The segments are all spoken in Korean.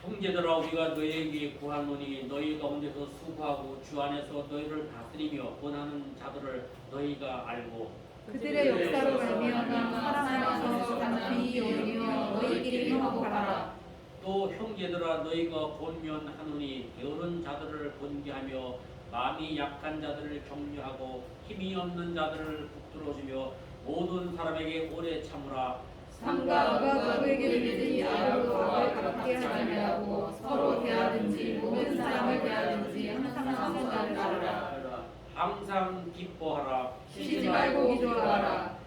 형제들아 우리가 너희에게 구하노니 너희 가운데서 수고하고 주 안에서 너희를 다스리며 권하는 자들을 너희가 알고 그들의 역사로 말미암아 사랑 안에서 단단히 여기며 너희끼리 화목하라. 또 형제들아 너희가 권면하노니 게으른 자들을 권계하며 마음이 약한 자들을 격려하고 힘이 없는 자들을 붙들어주며 모든 사람에게 오래 참으라. 삼가 누구에게든지 악으로 악을 갚게 하지 말고 서로 대하든지 모든 사람을 대하든지 항상 성사를 따르라. 항상 기뻐하라. 쉬지 말고 기도하라.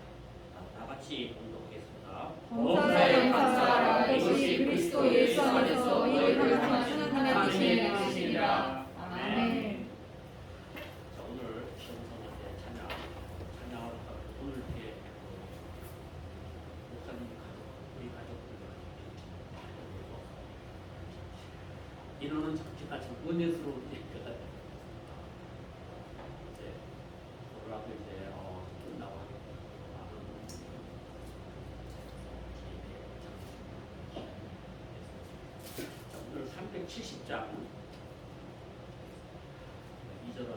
다 같이 공독하겠습니다. 범사에 감사하라. 이것이 그리스도 예수 안에서 너희를 향하신 하나님의 뜻이니라. 아멘. 자, 오늘 시험선언의 찬양을 오늘 이렇게 목사님 가족, 우리 가족들과 인원은 적지만 참 은혜스러운 때가 이제 오늘하고 이제 끝나고 자, 오늘 370장 2절은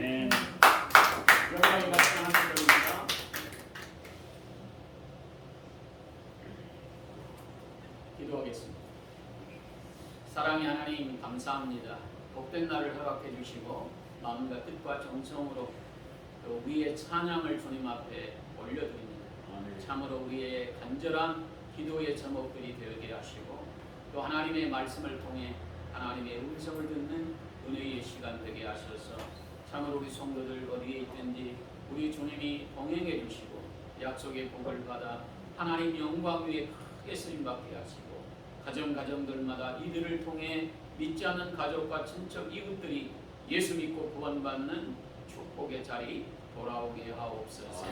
아멘. 여러분이 같이 하는 것입니다. 기도하겠습니다. 사랑의 하나님 감사합니다. 복된 날을 허락해 주시고 마음과 뜻과 정성으로 또 우리의 찬양을 주님 앞에 올려드립니다. 참으로 우리의 간절한 기도의 제목들이 되게 하시고 또 하나님의 말씀을 통해 하나님의 음성을 듣는 은혜의 시간 되게 하셔서 참으로 우리 성도들 어디에 있든지 우리 주님이 동행해 주시고 약속의 복을 받아 하나님 영광 위에 크게 쓰임받게 하시고 가정가정들마다 이들을 통해 믿지 않는 가족과 친척 이웃들이 예수 믿고 구원받는 축복의 자리 돌아오게 하옵소서.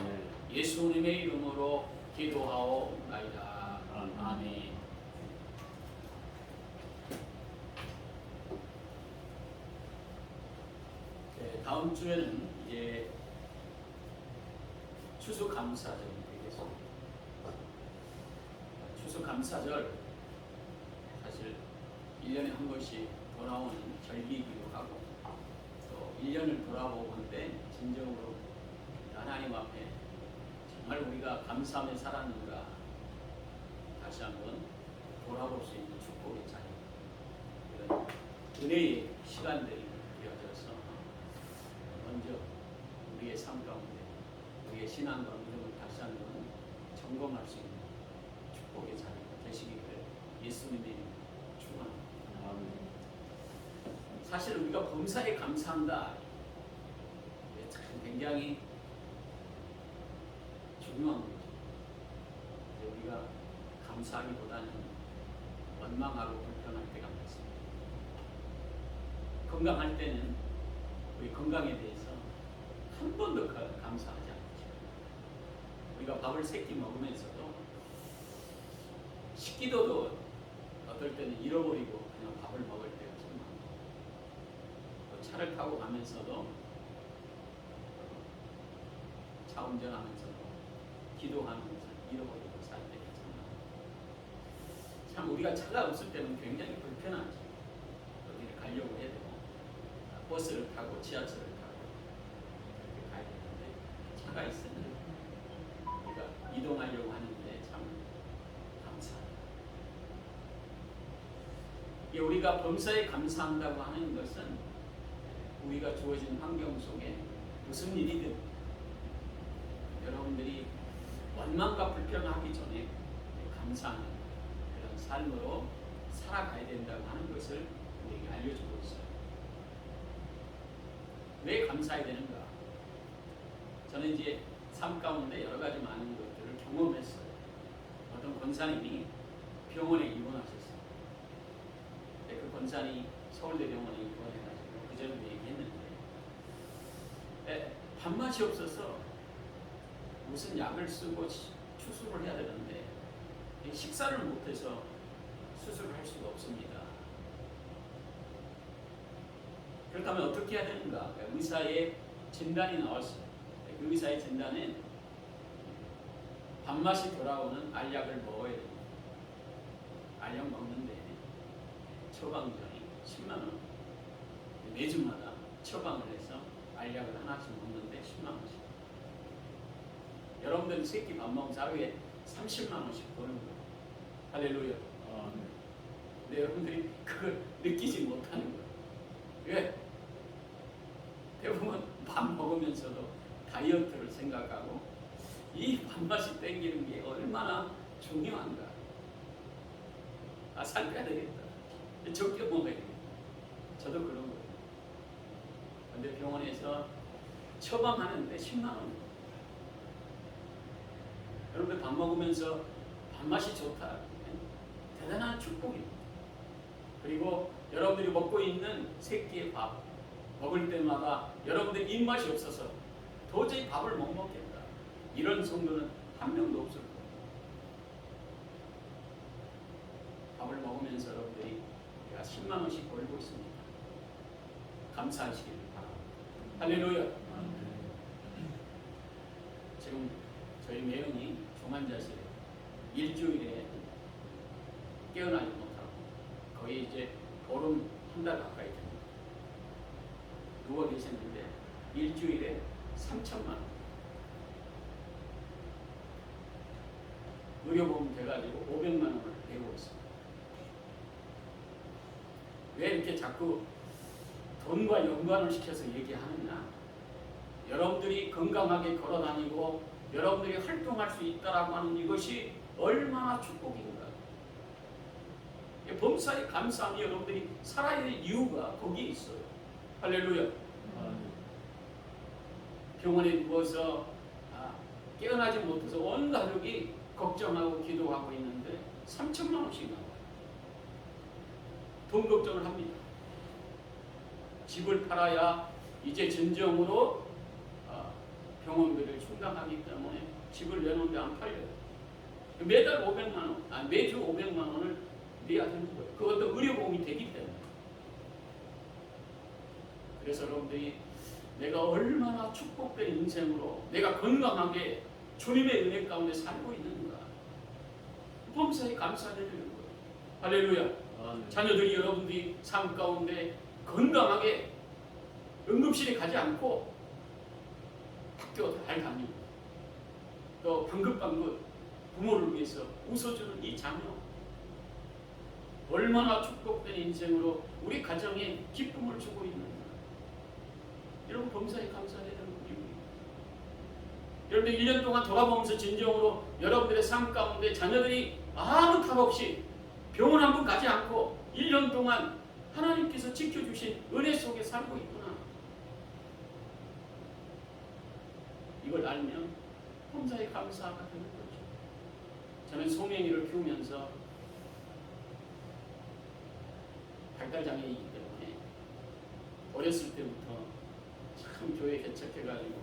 예수님의 이름으로 기도하옵나이다. 아멘. 네, 다음 주에는 이제 추수감사절이 되겠습니다. 추수감사절 사실 1년에 한 번씩 돌아오는 절기이기도 하고 또 1년을 돌아보는데 진정으로 하나님 앞에 정말 우리가 감사하며 살았는가 다시 한번 돌아볼 수 있는 축복의 자리, 이런 은혜의 시간들이 되어져서 먼저 우리의 삶 가운데 우리의 신앙과 믿음을 다시 한번 점검할 수 있는 축복의 자리가 되시기를 예수님의 이름으로 축원합니다. 사실 우리가 범사에 감사한다, 참 굉장히 중요한 거죠. 우리가 감사하기보다는 원망하고 불편할 때가 많습니다. 건강할 때는 우리 건강에 대해서 한 번도 감사하지 않죠. 우리가 밥을 3끼 먹으면서도 식기도도 어떨 때는 잃어버리고 그냥 밥을 먹을 때가 참 많고, 차를 타고 가면서도 차 운전하면서도 기도하면서 잃어버리고 살 때가 참 많고, 참 우리가 차가 없을 때는 굉장히 불편하죠. 어디를 가려고 해도 버스를 타고 지하철을 타고 그렇게 가야 되는데 차가 있으면 우리가 이동하려고 하는데 참 감사합니다. 우리가 범사에 감사한다고 하는 것은 우리가 주어진 환경 속에 무슨 일이든 여러분들이 원망과 불평하기 전에 감사하는 그런 삶으로 살아가야 된다고 하는 것을 우리에게 알려주고 있어요. 왜 감사해야 되는가? 저는 이제 삶 가운데 여러 가지 많은 것들을 경험했어요. 어떤 권사님이 병원에 입원하셨어요. 그 권사님이 서울대병원에 입원해가지고 그 전에 얘기했는데 밥맛이 없어서 무슨 약을 쓰고 추수를 해야 되는데 식사를 못해서 수술을 할 수가 없습니다. 그렇다면 어떻게 해야 되는가? 의사의 진단이 나왔어요. 그 의사의 진단은 밥맛이 돌아오는 알약을 먹어야 됩니다. 알약 먹는데 처방전이 10만 원. 매주마다 처방을 해서 알약을 하나씩 먹는데 10만 원씩. 여러분들이 새끼 밥 먹으면 하루에 30만 원씩 버는 거예요. 할렐루야. 근데 여러분들이 그걸 느끼지 못하는 거예요. 왜? 대부분 밥 먹으면서도 다이어트를 생각하고 이 밥맛이 땡기는 게 얼마나 중요한가. 살 빼야 되겠다. 적게 먹어야겠다. 저도 그런 거예요. 근데 병원에서 처방하는데 10만 원. 여러분들 밥 먹으면서 밥맛이 좋다. 대단한 축복입니다. 그리고 여러분들이 먹고 있는 세 끼의 밥 먹을 때마다 여러분들 입맛이 없어서 도저히 밥을 못 먹겠다. 이런 성도는 한 명도 없을 거예요. 밥을 먹으면서 여러분들이 우리가 10만 원씩 벌고 있습니다. 감사하시기를 바랍니다. 할렐루야. 지금 저희 매형이 중환자실에 일주일에 깨어나지 못하고 거의 이제 보름 한 달 가까이 됩니다. 누워 계셨는데 일주일에 3천만 원. 의료보험 돼가지고 500만 원을 배우고 있습니다. 왜 이렇게 자꾸 돈과 연관을 시켜서 얘기하느냐? 여러분들이 건강하게 걸어다니고 여러분들이 활동할 수 있다라고 하는 이것이 얼마나 축복인가. 범사에 감사함이 여러분들이 살아야 될 이유가 거기에 있어요. 할렐루야. 병원에 누워서 깨어나지 못해서 온 가족이 걱정하고 기도하고 있는데 3천만 원씩 나와요. 돈 걱정을 합니다. 집을 팔아야 이제 진정으로 병원비를 충당하기 때문에 집을 내놓는데 안 팔려요. 매달 500만 원, 매주 500만 원을 내야 되는 거예요. 그것도 의료보험이 되기 때문에. 그래서 여러분들이 내가 얼마나 축복된 인생으로 내가 건강하게 주님의 은혜 가운데 살고 있는가. 범사에 감사드리는 거예요. 할렐루야. 자녀들이 여러분들이 삶 가운데 건강하게 응급실에 가지 않고 학교 잘 다니고 또 방긋방긋 부모를 위해서 웃어주는 이 자녀, 얼마나 축복된 인생으로 우리 가정에 기쁨을 주고 있는가. 여러분 범사에 감사해야 되는 이유입니다. 여러분들 1년 동안 돌아보면서 진정으로 여러분들의 삶 가운데 자녀들이 아무 탑 없이 병원 한 번 가지 않고 1년 동안 하나님께서 지켜주신 은혜 속에 살고 있구나. 이걸 알면 범사에 감사가 되는 거죠. 저는 소명이를 키우면서 발달장애이기 때문에 어렸을 때부터 참 교회 개척해가지고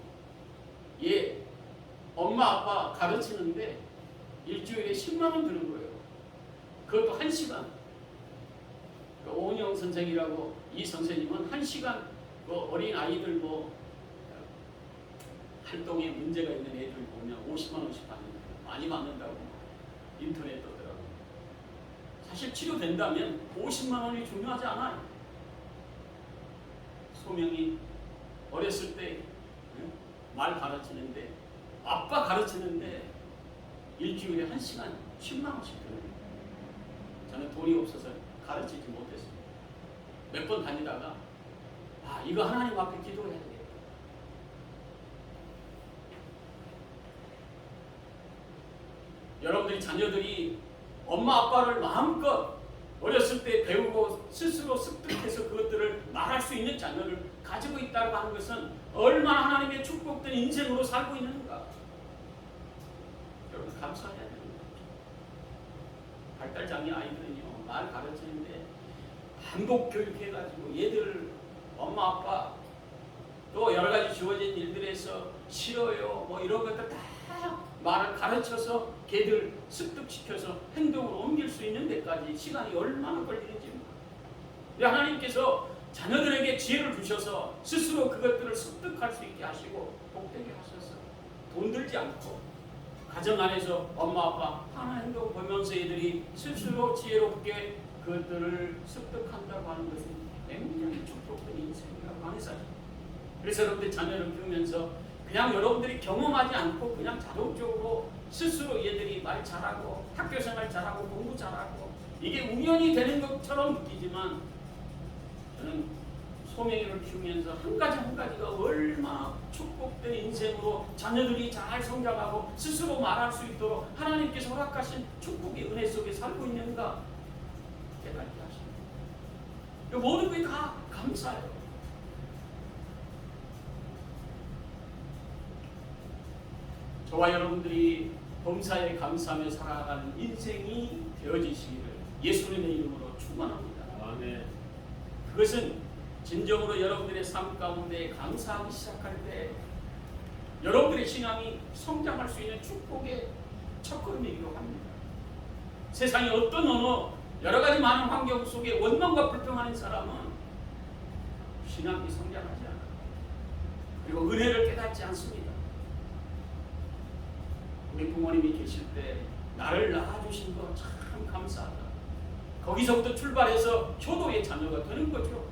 엄마 아빠 가르치는데 일주일에 10만 원 드는 거예요. 그것도 1시간. 오은영 선생이라고 이 선생님은 1시간 어린 아이들 활동에 문제가 있는 애들 보면 50만 원씩 받는다. 많이 받는다고 인터넷 떠더라고요. 사실 치료된다면 50만 원이 중요하지 않아요. 소명이 어렸을 때 말 가르치는데 아빠 가르치는데 일주일에 1시간 10만 원씩 드는 거예요. 저는 돈이 없어서 가르치지 못했습니다. 몇 번 다니다가 이거 하나님 앞에 기도해야 되겠다. 여러분들이 자녀들이 엄마 아빠를 마음껏 어렸을 때 배우고 스스로 습득해서 그것들을 말할 수 있는 자녀를 가지고 있다고 하는 것은 얼마나 하나님의 축복된 인생으로 살고 있는가. 여러분 감사해야 되는 거죠. 발달장애 아이들은요 말 가르치는데 반복 교육해가지고 얘들 엄마 아빠 또 여러 가지 주어진 일들에서 싫어요 이런 것들 다 말을 가르쳐서 걔들 습득시켜서 행동으로 옮길 수 있는 데까지 시간이 얼마나 걸리는지. 근데 하나님께서 자녀들에게 지혜를 주셔서 스스로 그것들을 습득할 수 있게 하시고 복되게 하셔서 돈 들지 않고 가정 안에서 엄마 아빠 하나 행동 보면서 애들이 스스로 지혜롭게 그것들을 습득한다고 하는 것은 굉장히 축복된 인생이라고 하는 사실. 그래서 여러분들 자녀를 키우면서 그냥 여러분들이 경험하지 않고 그냥 자동적으로 스스로 얘들이 말 잘하고 학교 생활 잘하고 공부 잘하고 이게 우연히 되는 것처럼 느끼지만 저는 소명이를 키우면서 한 가지 한 가지가 얼마나 축복된 인생으로 자녀들이 잘 성장하고 스스로 말할 수 있도록 하나님께서 허락하신 축복의 은혜 속에 살고 있는가 깨닫게 하십니다. 모든 게 다 감사해요. 저와 여러분들이 범사에 감사하며 살아가는 인생이 되어지시기를 예수님의 이름으로 축원합니다. 아멘. 그것은 진정으로 여러분들의 삶 가운데 감사하기 시작할 때 여러분들의 신앙이 성장할 수 있는 축복의 첫걸음이기도 합니다. 세상의 어떤 여러 가지 많은 환경 속에 원망과 불평하는 사람은 신앙이 성장하지 않아요. 그리고 은혜를 깨닫지 않습니다. 우리 부모님이 계실 때 나를 낳아주신 거 참 감사하다. 거기서부터 출발해서 효도의 자녀가 되는 거죠.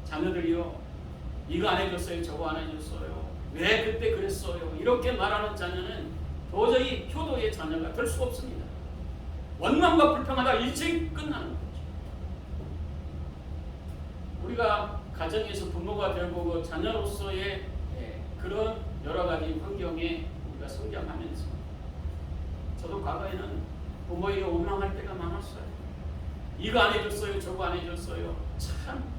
자녀들이요 이거 안 해줬어요, 저거 안 해줬어요, 왜 그때 그랬어요, 이렇게 말하는 자녀는 도저히 효도의 자녀가 될 수가 없습니다. 원망과 불평하다 일찍 끝나는 거죠. 우리가 가정에서 부모가 되고 그 자녀로서의 그런 여러 가지 환경에 우리가 성장하면서 저도 과거에는 부모에게 원망할 때가 많았어요. 이거 안 해줬어요, 저거 안 해줬어요. 참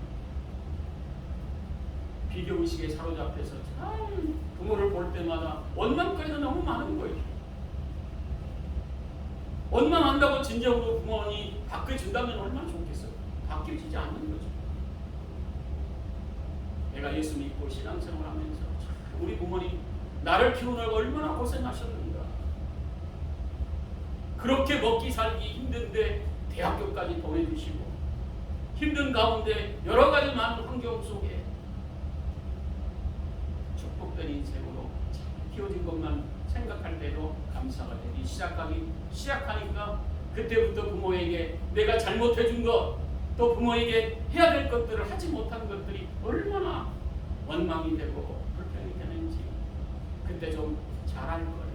비교의식에 사로잡혀서 참 부모를 볼 때마다 원망거리가 너무 많은 거예요. 원망한다고 진정으로 부모니 바뀌어준다면 얼마나 좋겠어요. 바뀌어지지 않는 거죠. 내가 예수 믿고 신앙생활 하면서 우리 부모님 나를 키우느라고 얼마나 고생하셨는가. 그렇게 먹기 살기 힘든데 대학교까지 보내주시고 힘든 가운데 여러 가지 많은 환경 속에 축복된 인생으로 잘 키워진 것만 생각할 때도 감사가 되기 시작하니까 그때부터 부모에게 내가 잘못해준 것, 또 부모에게 해야 될 것들을 하지 못한 것들이 얼마나 원망이 되고 불평이 되는지 그때 좀 잘할 거예요.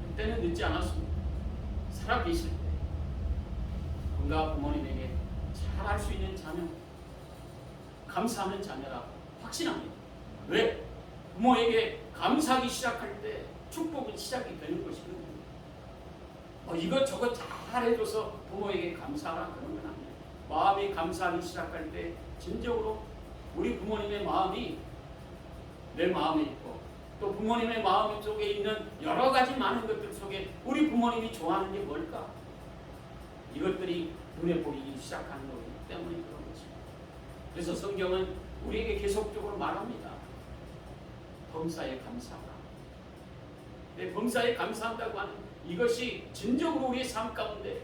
그때는 늦지 않았습니다. 살아계실 때 뭔가 부모님에게 잘할 수 있는 자녀, 감사하는 자녀라고 확신합니다. 왜? 부모에게 감사하기 시작할 때 축복은 시작이 되는 것이거든요. 이것저것 잘 해줘서 부모에게 감사하라 그런 건 아니에요. 마음이 감사하기 시작할 때 진정으로 우리 부모님의 마음이 내 마음에 있고 또 부모님의 마음 속에 있는 여러 가지 많은 것들 속에 우리 부모님이 좋아하는 게 뭘까? 이것들이 눈에 보이기 시작하는 거기 때문에 그런 거죠. 그래서 성경은 우리에게 계속적으로 말합니다. 범사에 감사하라. 범사에 감사한다고 하는 이것이 진정으로 우리의 삶 가운데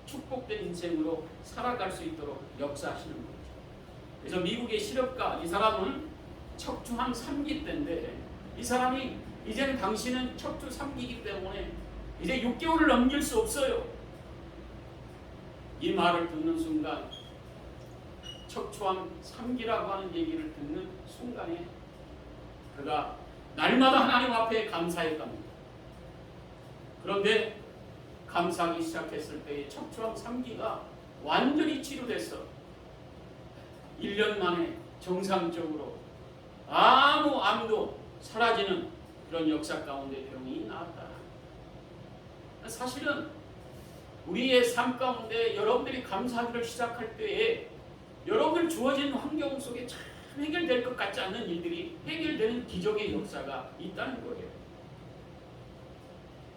축복된 인생으로 살아갈 수 있도록 역사하시는 거죠. 그래서 미국의 실업가 이 사람은 척추암 3기 때인데 이 사람이 이제는 당신은 척추 3기이기 때문에 이제 6개월을 넘길 수 없어요. 이 말을 듣는 순간 척추암 3기라고 하는 얘기를 듣는 순간에 그가 날마다 하나님 앞에 감사해 갑니다. 그런데 감사하기 시작했을 때의 척추암 3기가 완전히 치료돼서 1년 만에 정상적으로 아무 암도 사라지는 그런 역사 가운데 병이 나왔다. 사실은 우리의 삶 가운데 여러분들이 감사하기를 시작할 때에 여러분들 주어진 환경 속에 참 해결될 것 같지 않는 일들이 해결되는 기적의 역사가 있다는 거예요.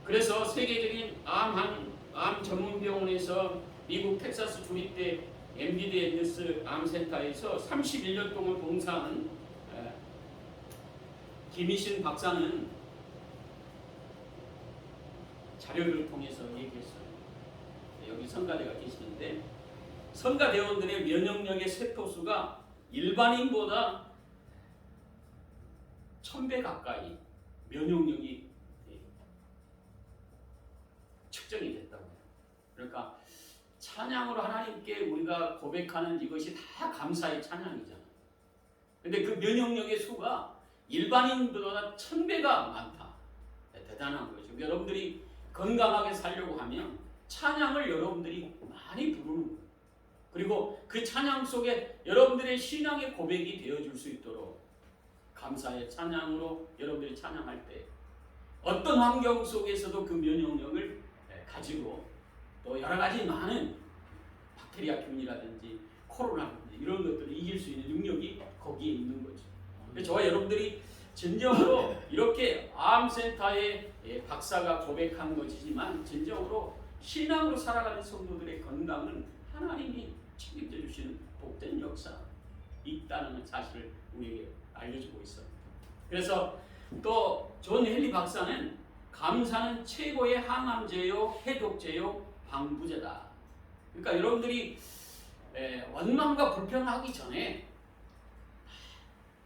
그래서 세계적인 암 전문병원에서 미국 텍사스 주립대 MD 앤더스 암센터에서 31년 동안 봉사한 김희신 박사는 자료를 통해서 얘기했어요. 여기 성가대가 계시는데 성가대원들의 면역력의 세포수가 일반인보다 1000배 가까이 면역력이 측정이 됐다고 해요. 그러니까 찬양으로 하나님께 우리가 고백하는 이것이 다 감사의 찬양이잖아요. 근데 그 면역력의 수가 일반인보다 1000배가 많다. 대단한 거죠. 여러분들이 건강하게 살려고 하면 찬양을 여러분들이 많이 부르는 거예요. 그리고 그 찬양 속에 여러분들의 신앙의 고백이 되어줄 수 있도록 감사의 찬양으로 여러분들이 찬양할 때 어떤 환경 속에서도 그 면역력을 가지고 또 여러 가지 많은 박테리아균이라든지 코로나든지 이런 것들을 이길 수 있는 능력이 거기에 있는 거죠. 근데 저와 여러분들이 진정으로 이렇게 암센터의 박사가 고백한 것이지만 진정으로 신앙으로 살아가는 성도들의 건강은 하나님이 책임져 주시는 복된 역사 있다는 사실을 우리에게 알려주고 있어요. 그래서 또 존 헨리 박사는 감사는 최고의 항암제요, 해독제요, 방부제다. 그러니까 여러분들이 원망과 불평하기 전에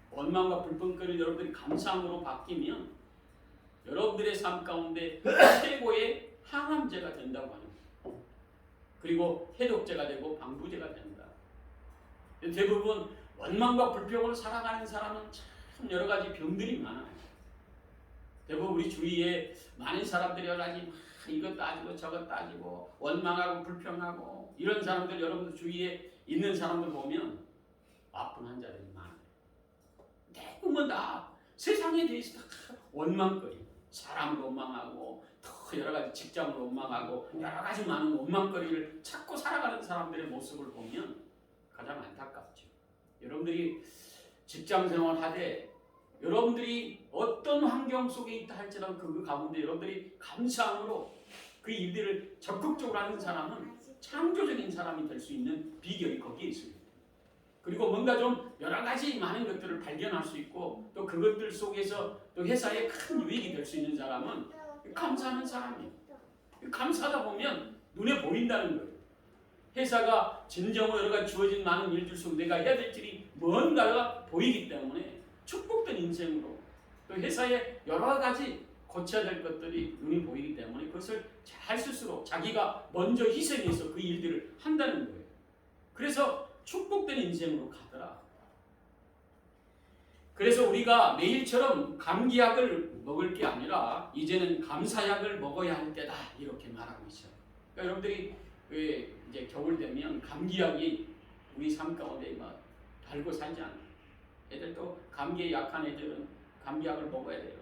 원망과 불평거리를 여러분들이 감사함으로 바뀌면 여러분들의 삶 가운데 최고의 항암제가 된다고 합니다. 그리고 해독제가 되고 방부제가 된다. 대부분 원망과 불평으로 살아가는 사람은 참 여러 가지 병들이 많아요. 대부분 우리 주위에 많은 사람들이 여러 가지 이것 따지고 저것 따지고 원망하고 불평하고 이런 사람들 여러분들 주위에 있는 사람들 보면 아픈 환자들이 많아요. 대부분 다 세상에 대해서 다 원망거리, 사람을 원망하고 더 여러 가지 직장을 원망하고 여러 가지 많은 원망거리를 찾고 살아가는 사람들의 모습을 보면 가장 안타깝죠. 여러분들이 직장 생활하되 여러분들이 어떤 환경 속에 있다 할지라도 그 가운데 여러분들이 감사함으로 그 일들을 적극적으로 하는 사람은 창조적인 사람이 될 수 있는 비결이 거기에 있습니다. 그리고 뭔가 좀 여러 가지 많은 것들을 발견할 수 있고 또 그것들 속에서 또 회사에 큰 유익이 될 수 있는 사람은 감사하는 사람이에요. 감사하다 보면 눈에 보인다는 거예요. 회사가 진정으로 여러 가지 주어진 많은 일들 속 내가 해야 될 일이 뭔가가 보이기 때문에 축복된 인생으로 또 회사에 여러 가지 고쳐야 될 것들이 눈이 보이기 때문에 그것을 잘 스스로 자기가 먼저 희생해서 그 일들을 한다는 거예요. 그래서 축복된 인생으로 가더라. 그래서 우리가 매일처럼 감기약을 먹을 게 아니라 이제는 감사약을 먹어야 할 때다 이렇게 말하고 있어요. 그러니까 여러분들이 왜 이제 겨울 되면 감기약이 우리 삶 가운데 막 달고 살지 않아요. 애들도 감기에 약한 애들은 감기약을 먹어야 돼요.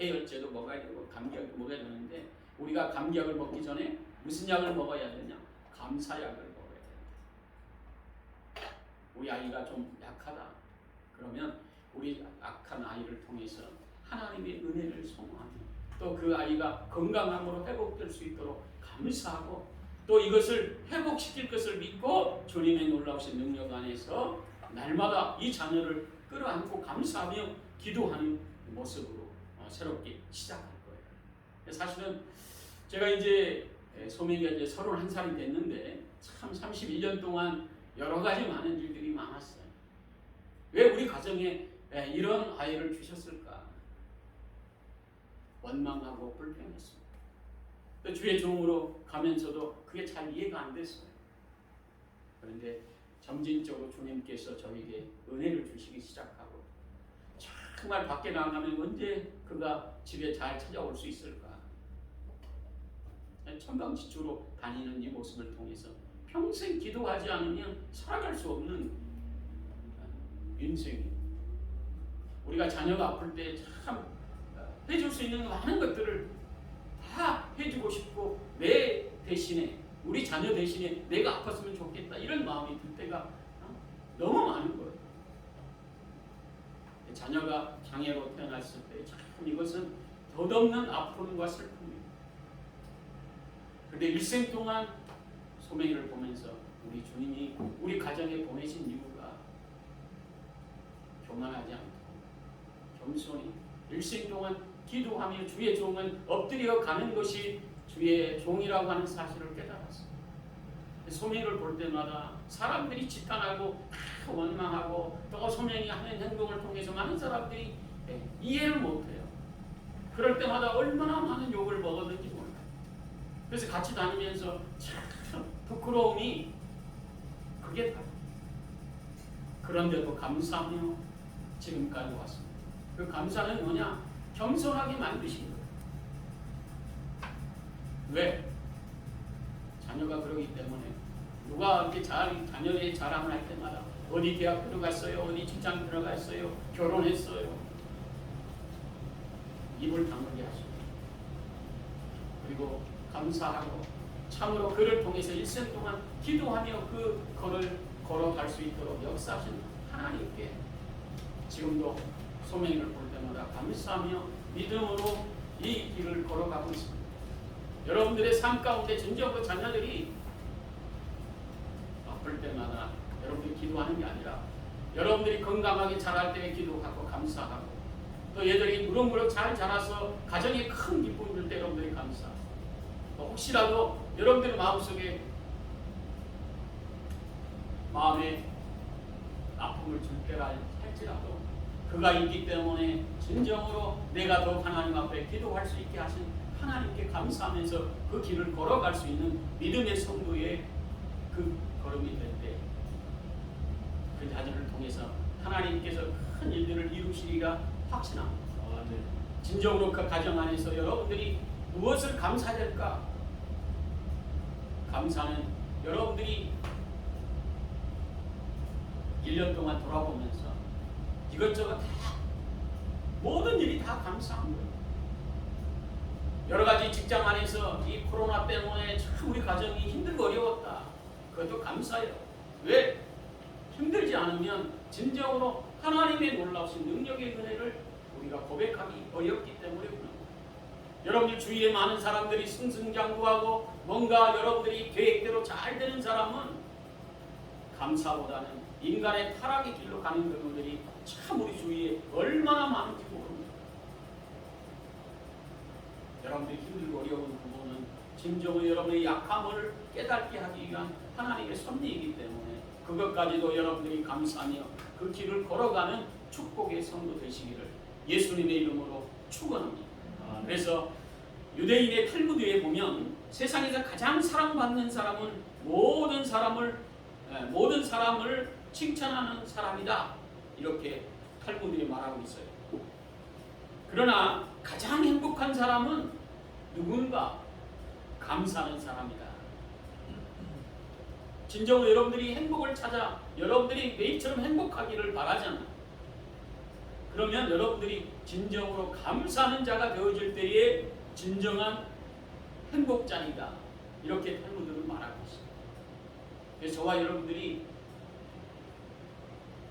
해열제도 먹어야 되고 감기약도 먹어야 되는데 우리가 감기약을 먹기 전에 무슨 약을 먹어야 되냐? 감사약을 먹어야 돼요. 우리 아이가 좀 약하다. 그러면 우리 악한 아이를 통해서 하나님의 은혜를 소망하며 또 그 아이가 건강함으로 회복될 수 있도록 감사하고 또 이것을 회복시킬 것을 믿고 주님의 놀라우신 능력 안에서 날마다 이 자녀를 끌어안고 감사하며 기도하는 모습으로 새롭게 시작할 거예요. 사실은 제가 이제 소명이가 이제 31살이 됐는데 참 31년 동안 여러 가지 많은 일들이 많았어요. 왜 우리 가정에 이런 아이를 주셨을까? 원망하고 불평했습니다. 또 주의 종으로 가면서도 그게 잘 이해가 안 됐어요. 그런데 점진적으로 주님께서 저에게 은혜를 주시기 시작하고 정말 밖에 나가면 언제 그가 집에 잘 찾아올 수 있을까? 천방지축으로 다니는 이 모습을 통해서 평생 기도하지 않으면 살아갈 수 없는 인생이에요. 우리가 자녀가 아플 때 참 해줄 수 있는 많은 것들을 다 해주고 싶고 내 대신에 우리 자녀 대신에 내가 아팠으면 좋겠다 이런 마음이 들 때가 너무 많은 거예요. 자녀가 장애로 태어났을 때 참 이것은 덧없는 아픔과 슬픔이에요. 그런데 일생 동안 소명이를 보면서 우리 주님이 우리 가정에 보내신 이유가 교만하지 않고 겸손히 일생 동안 기도하며 주의 종은 엎드려 가는 것이 주의 종이라고 하는 사실을 깨달았어요. 소명을 볼 때마다 사람들이 지탄하고 원망하고 또 소명이 하는 행동을 통해서 많은 사람들이 이해를 못해요. 그럴 때마다 얼마나 많은 욕을 먹었는지 몰라요. 그래서 같이 다니면서 참 부끄러움이 그게 다예요. 그런데도 감사하며 지금까지 왔습니다. 그 감사는 뭐냐? 겸손하게 만드신 거예요. 왜? 자녀가 그러기 때문에 누가 이렇게 자녀의 자랑을 할 때마다 어디 대학 들어갔어요, 어디 직장 들어갔어요, 결혼했어요. 입을 다물게 하시고 그리고 감사하고 참으로 그를 통해서 일생 동안 기도하며 그 걸을 걸어갈 수 있도록 역사하신 하나님께 지금도 소명을 볼 때마다 감사하며 믿음으로 이 길을 걸어가고 있습니다. 여러분들의 삶 가운데 진정으로 자녀들이 아플 때마다 여러분들이 기도하는 게 아니라 여러분들이 건강하게 자랄 때 기도하고 감사하고 또 얘들이 무럭무럭 잘 자라서 가정에 큰 기쁨이 들 때 여러분들이 감사하고 또 혹시라도 여러분들의 마음속에 마음에 아픔을 줄 때라 할지라도 그가 있기 때문에 진정으로 내가 더 하나님 앞에 기도할 수 있게 하신 하나님께 감사하면서 그 길을 걸어갈 수 있는 믿음의 성도의 그 걸음이 될 때 그 자들을 통해서 하나님께서 큰 일들을 이루시리라 확신합니다. 진정으로 그 가정 안에서 여러분들이 무엇을 감사해야 될까? 감사는 여러분들이 1년 동안 돌아보면서 이것저것 다 모든 일이 다 감사한 거예요. 여러 가지 직장 안에서 이 코로나 때문에 참 우리 가정이 힘들고 어려웠다. 그것도 감사해요. 왜? 힘들지 않으면 진정으로 하나님의 놀라우신 능력의 은혜를 우리가 고백하기 어렵기 때문에 그런 거예요. 여러분들 주위에 많은 사람들이 승승장구하고 뭔가 여러분들이 계획대로 잘 되는 사람은 감사보다는 인간의 타락의 길로 가는 경우들이 참 우리 주위에 얼마나 많은지 모릅니다. 여러분들이 힘들고 어려운 부분은 진정으로 여러분의 약함을 깨닫게 하기 위한 하나님의 섭리이기 때문에 그것까지도 여러분들이 감사하며 그 길을 걸어가는 축복의 성도 되시기를 예수님의 이름으로 축원합니다. 그래서 유대인의 탈무드에 보면 세상에서 가장 사랑받는 사람은 모든 사람을 칭찬하는 사람이다. 이렇게 탈무드에 말하고 있어요. 그러나 가장 행복한 사람은 누군가 감사하는 사람이다. 진정으로 여러분들이 행복을 찾아 여러분들이 매일처럼 행복하기를 바라잖아. 그러면 여러분들이 진정으로 감사하는 자가 되어질 때에 진정한 행복자이다. 이렇게 탈무드는 말하고 있습니다. 그래서 저와 여러분들이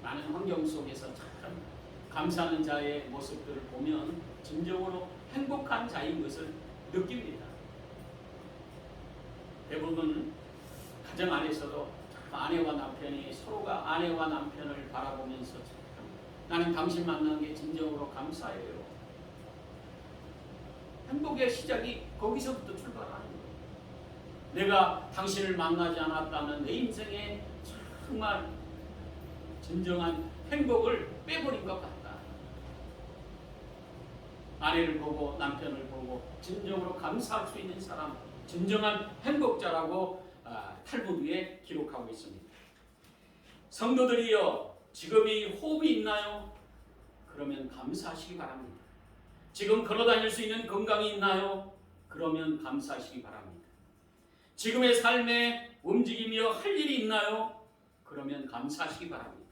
많은 환경 속에서 참 감사하는 자의 모습들을 보면 진정으로 행복한 자인 것을 느낍니다. 대부분 가정 안에서도 아내와 남편이 서로가 아내와 남편을 바라보면서 나는 당신 만난 게 진정으로 감사해요. 행복의 시작이 거기서부터 출발하는 거예요. 내가 당신을 만나지 않았다면 내 인생에 정말 진정한 행복을 빼버린 것 같다. 아내를 보고 남편을 보고 진정으로 감사할 수 있는 사람, 진정한 행복자라고 탈무드에 기록하고 있습니다. 성도들이여, 지금 이 호흡이 있나요? 그러면 감사하시기 바랍니다. 지금 걸어다닐 수 있는 건강이 있나요? 그러면 감사하시기 바랍니다. 지금의 삶에 움직이며 할 일이 있나요? 그러면 감사하시기 바랍니다.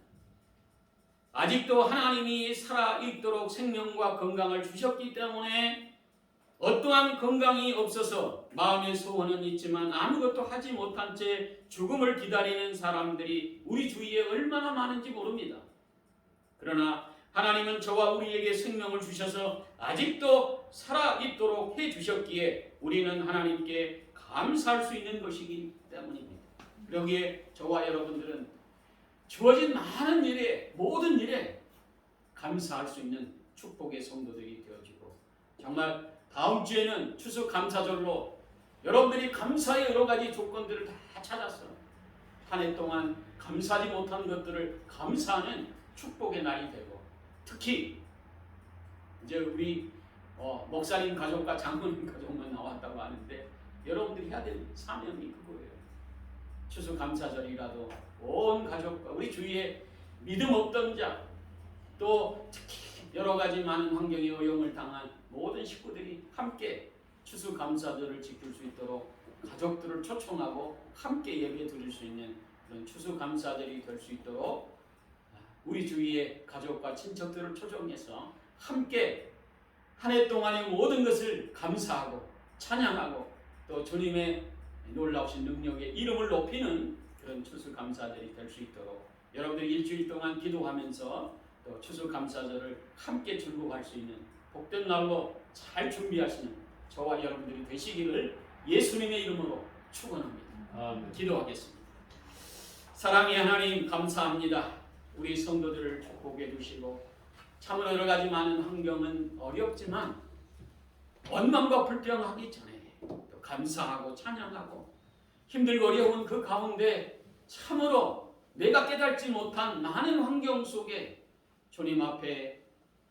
아직도 하나님이 살아있도록 생명과 건강을 주셨기 때문에 어떠한 건강이 없어서 마음의 소원은 있지만 아무것도 하지 못한 채 죽음을 기다리는 사람들이 우리 주위에 얼마나 많은지 모릅니다. 그러나 하나님은 저와 우리에게 생명을 주셔서 아직도 살아있도록 해주셨기에 우리는 하나님께 감사할 수 있는 것이기 때문입니다. 여기에 저와 여러분들은 주어진 많은 일에, 모든 일에 감사할 수 있는 축복의 성도들이 되어지고, 정말 다음 주에는 추수감사절로 여러분들이 감사의 여러 가지 조건들을 다 찾아서 한 해 동안 감사하지 못한 것들을 감사하는 축복의 날이 되고, 특히 이제 우리 목사님 가족과 장모님 가족만 나왔다고 하는데 여러분들이 해야 될 사명이 그거예요. 추수감사절이라도 온 가족과 우리 주위에 믿음 없던 자, 또 특히 여러 가지 많은 환경의 어려움을 당한 모든 식구들이 함께 추수감사절을 지킬 수 있도록 가족들을 초청하고 함께 예배 드릴 수 있는 그런 추수감사절이 될 수 있도록 우리 주위의 가족과 친척들을 초청해서 함께 한 해 동안의 모든 것을 감사하고 찬양하고 또 주님의 놀라우신 능력의 이름을 높이는 그런 추수감사절이 될 수 있도록 여러분들이 일주일 동안 기도하면서 또 추수감사절을 함께 즐거워할 수 있는 복된 날로 잘 준비하시는 저와 여러분들이 되시기를 예수님의 이름으로 축원합니다. 기도하겠습니다. 사랑의 하나님, 감사합니다. 우리 성도들을 축복해 주시고 참으로 여러 가지 많은 환경은 어렵지만 원망과 불평하기 전에 또 감사하고 찬양하고 힘들고 어려운 그 가운데 참으로 내가 깨닫지 못한 많은 환경 속에 주님 앞에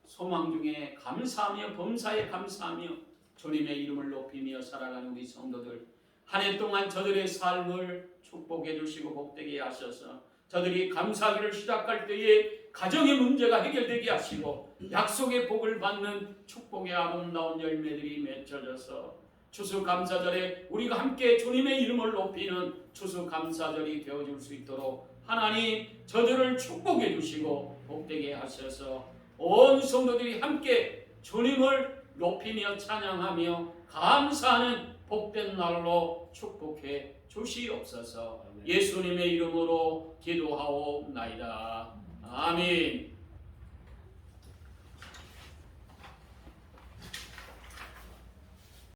소망 중에 감사하며 범사에 감사하며 주님의 이름을 높이며 살아가는 우리 성도들, 한 해 동안 저들의 삶을 축복해 주시고 복되게 하셔서 저들이 감사하기를 시작할 때에 가정의 문제가 해결되게 하시고 약속의 복을 받는 축복의 아름다운 열매들이 맺혀져서 추수감사절에 우리가 함께 주님의 이름을 높이는 추수감사절이 되어줄 수 있도록 하나님 저들을 축복해 주시고 복되게 하셔서 온 성도들이 함께 주님을 높이며 찬양하며 감사하는 복된 날로 축복해 주시옵소서. 예수님의 이름으로 기도하옵나이다. 아멘.